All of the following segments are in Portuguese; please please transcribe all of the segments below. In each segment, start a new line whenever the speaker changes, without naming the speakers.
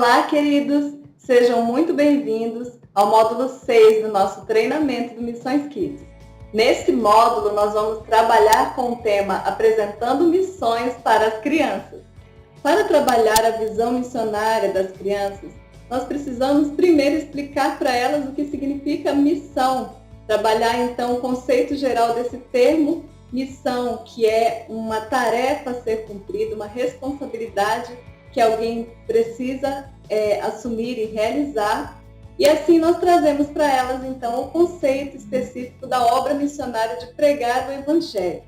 Olá, queridos! Sejam muito bem-vindos ao módulo 6 do nosso treinamento do Missões Kids. Nesse módulo, nós vamos trabalhar com o tema Apresentando Missões para as Crianças. Para trabalhar a visão missionária das crianças, nós precisamos primeiro explicar para elas o que significa missão. Trabalhar, então, o conceito geral desse termo, missão, que é uma tarefa a ser cumprida, uma responsabilidade que alguém precisa assumir e realizar. E assim nós trazemos para elas, então, o conceito específico da obra missionária de pregar o Evangelho.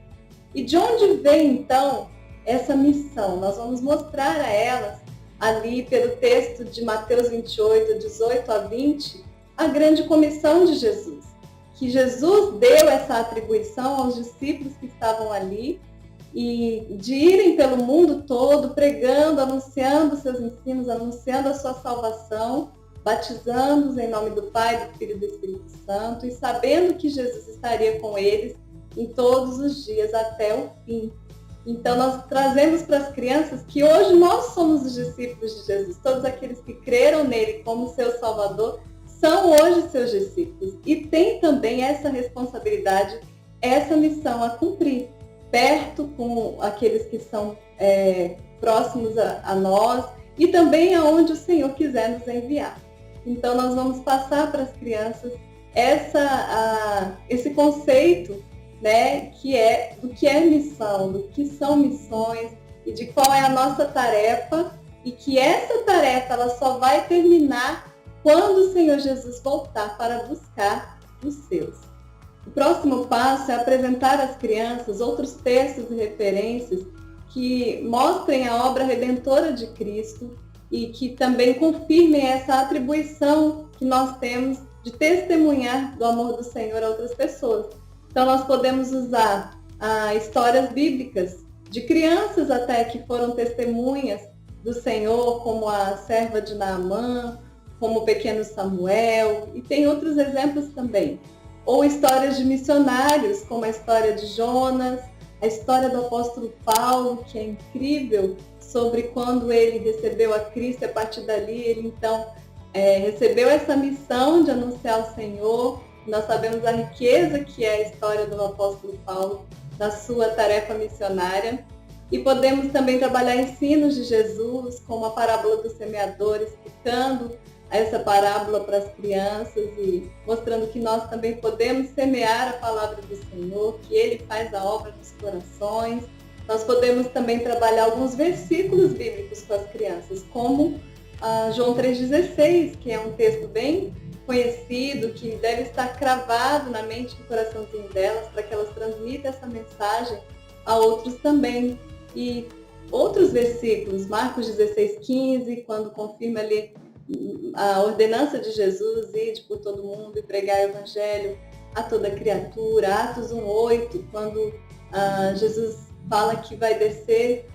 E de onde vem, então, essa missão? Nós vamos mostrar a elas, ali pelo texto de Mateus 28, 18 a 20, a grande comissão de Jesus. Que Jesus deu essa atribuição aos discípulos que estavam ali, e de irem pelo mundo todo pregando, anunciando seus ensinos, anunciando a sua salvação, batizando-os em nome do Pai, do Filho e do Espírito Santo, e sabendo que Jesus estaria com eles em todos os dias até o fim. Então nós trazemos para as crianças que hoje nós somos os discípulos de Jesus, todos aqueles que creram nele como seu Salvador são hoje seus discípulos e têm também essa responsabilidade, essa missão a cumprir, perto com aqueles que são próximos a nós e também aonde o Senhor quiser nos enviar. Então nós vamos passar para as crianças esse conceito, né, do que é missão, do que são missões e de qual é a nossa tarefa, e que essa tarefa ela só vai terminar quando o Senhor Jesus voltar para buscar os seus. O próximo passo é apresentar às crianças outros textos e referências que mostrem a obra redentora de Cristo e que também confirmem essa atribuição que nós temos de testemunhar do amor do Senhor a outras pessoas. Então nós podemos usar histórias bíblicas de crianças até que foram testemunhas do Senhor, como a serva de Naamã, como o pequeno Samuel, e tem outros exemplos também. Ou histórias de missionários, como a história de Jonas, a história do apóstolo Paulo, que é incrível, sobre quando ele recebeu a Cristo, e a partir dali ele então recebeu essa missão de anunciar o Senhor. Nós sabemos a riqueza que é a história do apóstolo Paulo, na sua tarefa missionária. E podemos também trabalhar ensinos de Jesus, como a parábola do semeador, explicando essa parábola para as crianças e mostrando que nós também podemos semear a palavra do Senhor, que Ele faz a obra nos corações. Nós podemos também trabalhar alguns versículos bíblicos com as crianças, como João 3,16, que é um texto bem conhecido, que deve estar cravado na mente e no coraçãozinho delas, para que elas transmitam essa mensagem a outros também. E outros versículos, Marcos 16,15, quando confirma ali a ordenança de Jesus, ide por todo mundo e pregar o Evangelho a toda criatura. Atos 1,8, quando Jesus fala que vai descer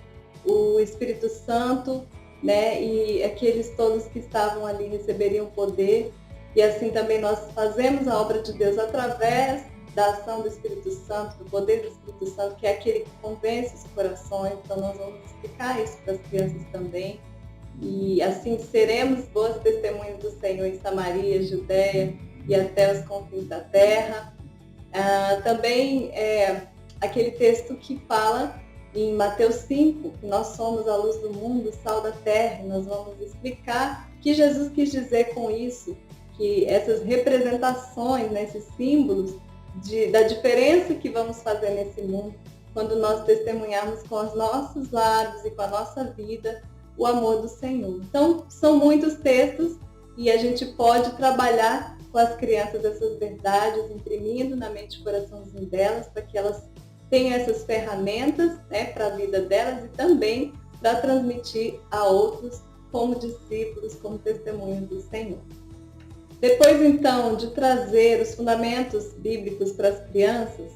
o Espírito Santo, né, e aqueles todos que estavam ali receberiam poder. E assim também nós fazemos a obra de Deus através da ação do Espírito Santo, do poder do Espírito Santo, que é aquele que convence os corações. Então nós vamos explicar isso para as crianças também. E assim seremos boas testemunhas do Senhor em Samaria, Judeia e até os confins da terra. Também aquele texto que fala em Mateus 5, que nós somos a luz do mundo, o sal da terra. Nós vamos explicar o que Jesus quis dizer com isso, que essas representações, né, esses símbolos da diferença que vamos fazer nesse mundo, quando nós testemunharmos com os nossos lábios e com a nossa vida o amor do Senhor. Então, são muitos textos e a gente pode trabalhar com as crianças essas verdades, imprimindo na mente e coraçãozinho delas, para que elas tenham essas ferramentas, né, para a vida delas e também para transmitir a outros como discípulos, como testemunhos do Senhor. Depois, então, de trazer os fundamentos bíblicos para as crianças,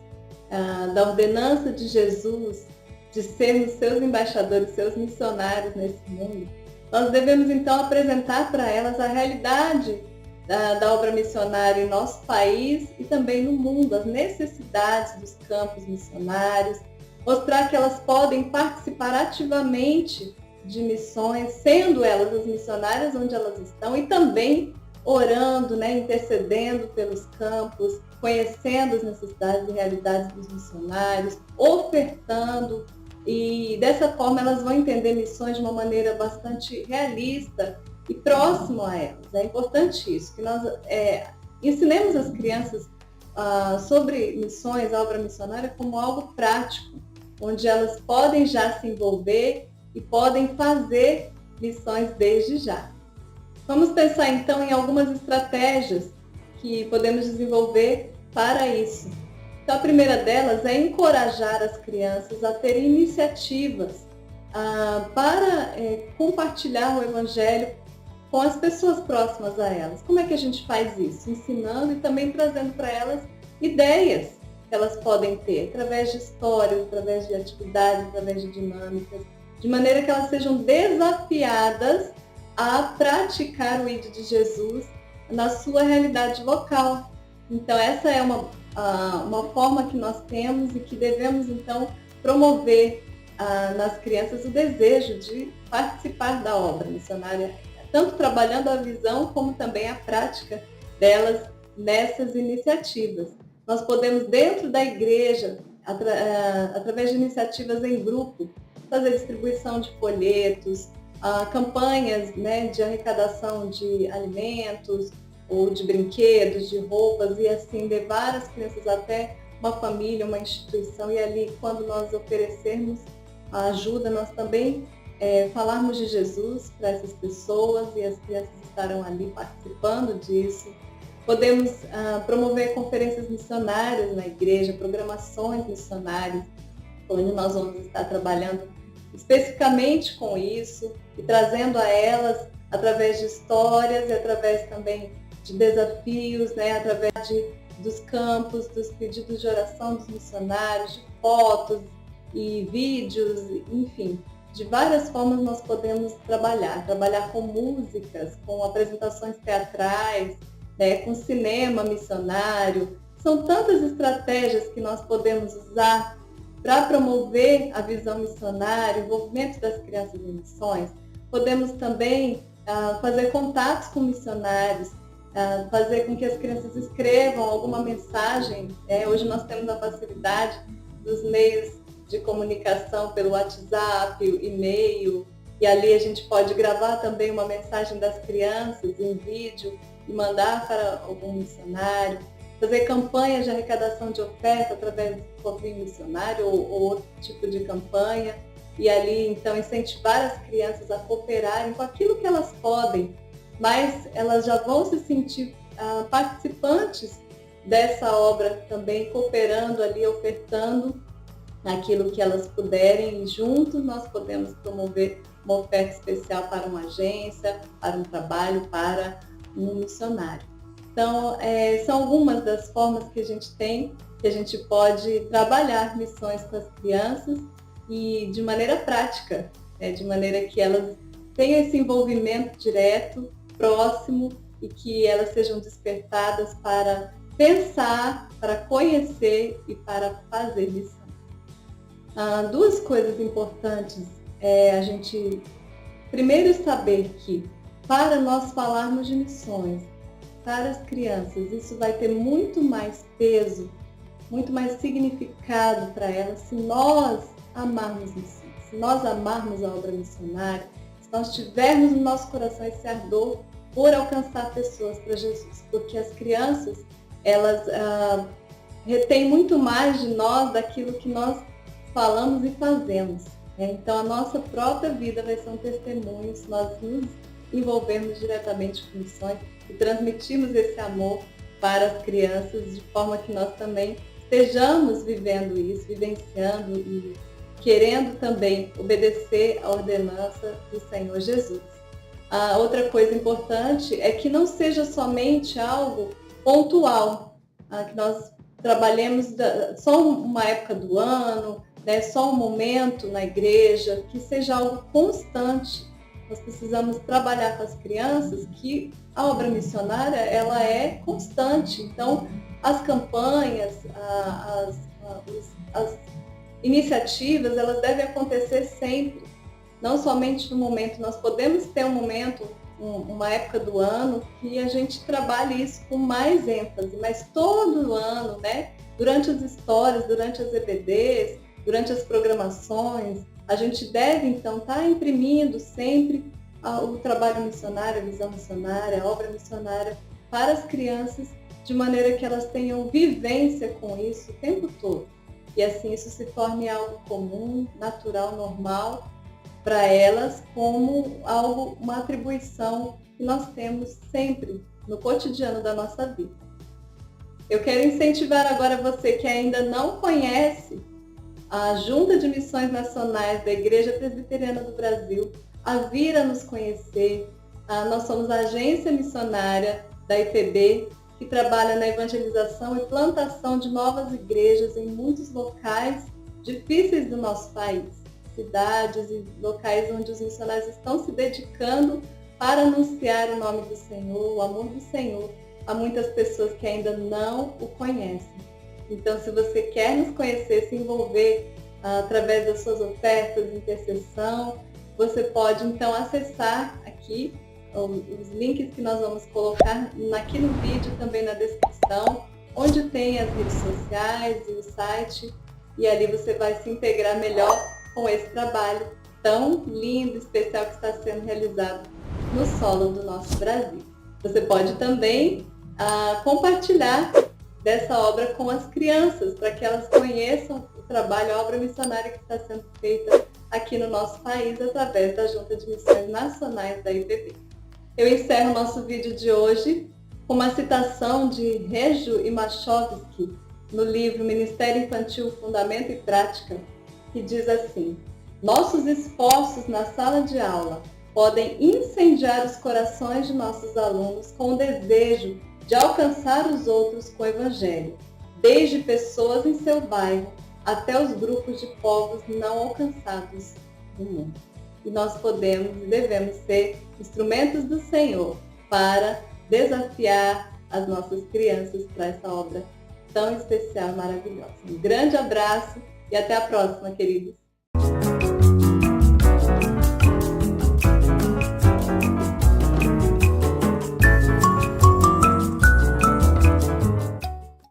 da ordenança de Jesus, de sermos seus embaixadores, seus missionários nesse mundo, nós devemos então apresentar para elas a realidade da obra missionária em nosso país e também no mundo, as necessidades dos campos missionários, mostrar que elas podem participar ativamente de missões, sendo elas as missionárias onde elas estão e também orando, né, intercedendo pelos campos, conhecendo as necessidades e realidades dos missionários, ofertando, e dessa forma elas vão entender missões de uma maneira bastante realista e próximo a elas. É importante isso, que nós ensinemos as crianças sobre missões, a obra missionária, como algo prático, onde elas podem já se envolver e podem fazer missões desde já. Vamos pensar então em algumas estratégias que podemos desenvolver para isso. Então, a primeira delas é encorajar as crianças a terem iniciativas para compartilhar o Evangelho com as pessoas próximas a elas. Como é que a gente faz isso? Ensinando e também trazendo para elas ideias que elas podem ter, através de histórias, através de atividades, através de dinâmicas, de maneira que elas sejam desafiadas a praticar o ID de Jesus na sua realidade local. Então, essa é uma forma que nós temos e que devemos, então, promover nas crianças o desejo de participar da obra missionária, tanto trabalhando a visão como também a prática delas nessas iniciativas. Nós podemos, dentro da igreja, através de iniciativas em grupo, fazer distribuição de folhetos, campanhas, né, de arrecadação de alimentos ou de brinquedos, de roupas, e assim levar as crianças até uma família, uma instituição, e ali, quando nós oferecermos a ajuda, nós também falarmos de Jesus para essas pessoas, e as crianças estarão ali participando disso. Podemos promover conferências missionárias na igreja, programações missionárias, onde nós vamos estar trabalhando especificamente com isso e trazendo a elas, através de histórias e através também de desafios, né, através dos campos, dos pedidos de oração dos missionários, de fotos e vídeos, enfim, de várias formas nós podemos trabalhar com músicas, com apresentações teatrais, né, com cinema missionário. São tantas estratégias que nós podemos usar para promover a visão missionária, o envolvimento das crianças em missões. Podemos também fazer contatos com missionários, fazer com que as crianças escrevam alguma mensagem. Hoje nós temos a facilidade dos meios de comunicação pelo WhatsApp, e-mail, e ali a gente pode gravar também uma mensagem das crianças em vídeo e mandar para algum missionário. Fazer campanhas de arrecadação de oferta através do cofrinho missionário ou outro tipo de campanha, e ali então incentivar as crianças a cooperarem com aquilo que elas podem, mas elas já vão se sentir participantes dessa obra também, cooperando ali, ofertando aquilo que elas puderem, e juntos nós podemos promover uma oferta especial para uma agência, para um trabalho, para um missionário. Então, são algumas das formas que a gente tem, que a gente pode trabalhar missões com as crianças e de maneira prática, de maneira que elas tenham esse envolvimento direto, próximo, e que elas sejam despertadas para pensar, para conhecer e para fazer missão. Duas coisas importantes a gente primeiro saber que, para nós falarmos de missões para as crianças, isso vai ter muito mais peso, muito mais significado para elas se nós amarmos missões, se nós amarmos a obra missionária, se nós tivermos no nosso coração esse ardor por alcançar pessoas para Jesus, porque as crianças, elas retêm muito mais de nós daquilo que nós falamos e fazemos. Então, a nossa própria vida vai ser um testemunho se nós nos envolvermos diretamente com missões e transmitirmos esse amor para as crianças, de forma que nós também estejamos vivendo isso, vivenciando e querendo também obedecer à ordenança do Senhor Jesus. A outra coisa importante é que não seja somente algo pontual, que nós trabalhemos só uma época do ano, só um momento na igreja, que seja algo constante. Nós precisamos trabalhar com as crianças que a obra missionária ela é constante. Então, as campanhas, as iniciativas, elas devem acontecer sempre. não somente no momento, nós podemos ter um momento, uma época do ano que a gente trabalhe isso com mais ênfase, mas todo ano, né? Durante as histórias, durante as EBDs, durante as programações, a gente deve então estar imprimindo sempre o trabalho missionário, a visão missionária, a obra missionária para as crianças, de maneira que elas tenham vivência com isso o tempo todo. E assim isso se torne algo comum, natural, normal para elas, como algo, uma atribuição que nós temos sempre no cotidiano da nossa vida. Eu quero incentivar agora você que ainda não conhece a Junta de Missões Nacionais da Igreja Presbiteriana do Brasil a vir a nos conhecer. Nós somos a agência missionária da IPB, que trabalha na evangelização e plantação de novas igrejas em muitos locais difíceis do nosso país, cidades e locais onde os missionários estão se dedicando para anunciar o nome do Senhor, o amor do Senhor, a muitas pessoas que ainda não o conhecem. Então, se você quer nos conhecer, se envolver através das suas ofertas, intercessão, você pode então acessar aqui os links que nós vamos colocar aqui no vídeo, também na descrição, onde tem as redes sociais e o site, e ali você vai se integrar melhor com esse trabalho tão lindo, especial que está sendo realizado no solo do nosso Brasil. Você pode também compartilhar dessa obra com as crianças, para que elas conheçam o trabalho, a obra missionária que está sendo feita aqui no nosso país, através da Junta de Missões Nacionais da IPB. Eu encerro o nosso vídeo de hoje com uma citação de Reggio e Machovski, no livro Ministério Infantil, Fundamento e Prática, que diz assim: nossos esforços na sala de aula podem incendiar os corações de nossos alunos com o desejo de alcançar os outros com o Evangelho, desde pessoas em seu bairro até os grupos de povos não alcançados do mundo. E nós podemos e devemos ser instrumentos do Senhor para desafiar as nossas crianças para essa obra tão especial e maravilhosa. Um grande abraço e até a próxima, queridos.